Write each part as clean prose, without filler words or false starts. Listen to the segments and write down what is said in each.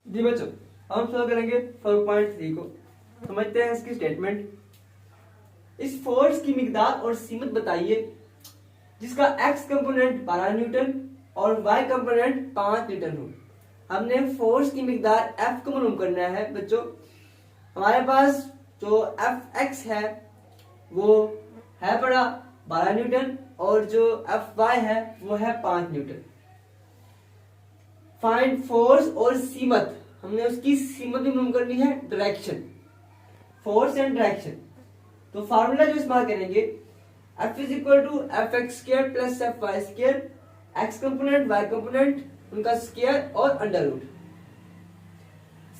जी बच्चों, हम सॉल्व करेंगे 4.3 को। समझते हैं इसकी स्टेटमेंट। इस फोर्स की मिकदार और सीमत बताइए जिसका x कंपोनेंट 12 न्यूटन और y कंपोनेंट 5 न्यूटन हो। हमने फोर्स की मिकदार F को मालूम करना है बच्चों। हमारे पास जो Fx है वो है बड़ा 12 न्यूटन और जो Fy है वो है 5 न्यूटन। फाइंड फोर्स और सीमत, हमने उसकी सीमत भी मालूम करनी है, डायरेक्शन, फोर्स एंड डायरेक्शन। तो फार्मूला जो इस्तेमाल करेंगे F is equal to F x square plus F y square, x component y component उनका स्क्र और अंडर रूट।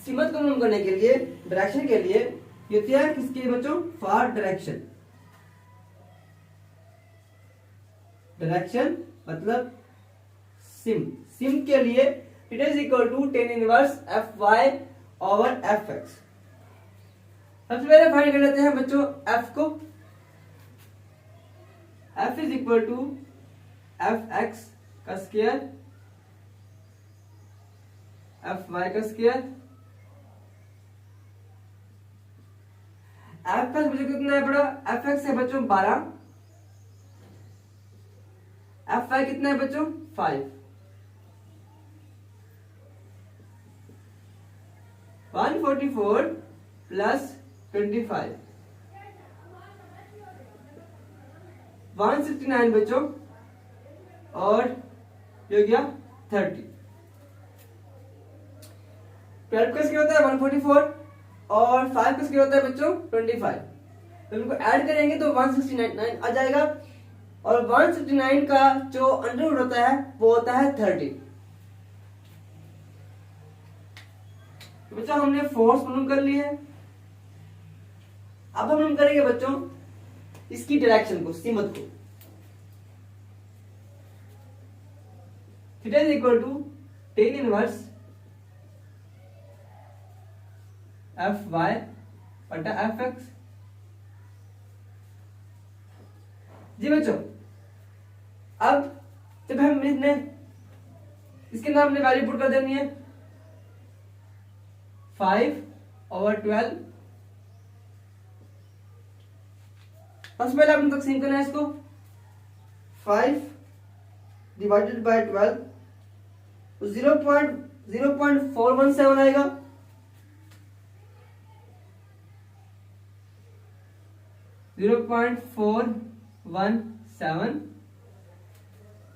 सीमत को मालूम करने के लिए, डायरेक्शन के लिए ये होती है किसके बच्चों, फॉर डायरेक्शन। डायरेक्शन मतलब सिम के लिए it is equal to tan inverse F y over F x. सबसे पहले फाइंड कर लेते हैं बच्चों एफ को। F is equal to F x का स्क्वायर एफ वाई का स्क्वायर। एफ का बच्चों कितना है बड़ा, एफ एक्स है बच्चों 12, एफ वाई कितना है बच्चों 5। 144 प्लस 25 169 बच्चों और ये हो गया 30। 12 का स्क्वायर होता है 144 और 5 का स्क्वायर होता है बच्चों 25। तो इनको ऐड करेंगे तो 169 आ जाएगा और 169 का जो अंडर रूट होता है वो होता है 30। बच्चों हमने फोर्स मालूम कर ली है। अब हम करेंगे बच्चों इसकी डायरेक्शन को, सीमत को। Theta is equal to tan inverse F y बटा एफ एक्स। जी बच्चों, अब जब हम इसने इसके नाम ने वैल्यू पुट कर देनी है 5/12। सबसे पहले आपने तकसीम करना है इसको, 5 डिवाइडेड बाय 12 तो 0.417 आएगा।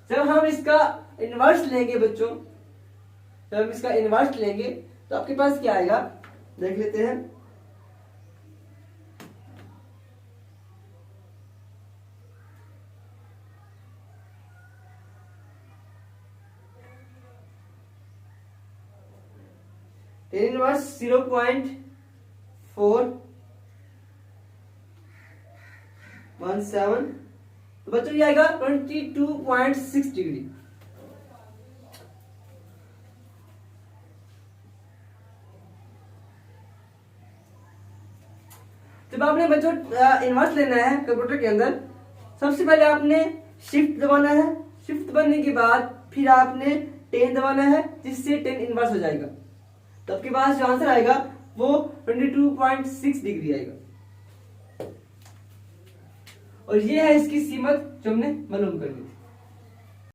जब हम इसका इनवर्स लेंगे बच्चों, जब हम इसका इनवर्स लेंगे तो आपके पास क्या आएगा, देख लेते हैं। इनवर्स 0.417 तो बच्चों ये आएगा 22.6 डिग्री। जब आपने बच्चों इनवर्स लेना है कंप्यूटर के अंदर, सबसे पहले आपने शिफ्ट दबाना है। शिफ्ट दबाने के बाद फिर आपने 10 दबाना है जिससे 10 इनवर्स हो जाएगा। तो आपके पास जो आंसर आएगा वो 22.6 डिग्री आएगा। और ये है इसकी सीमत जो हमने मालूम कर ली।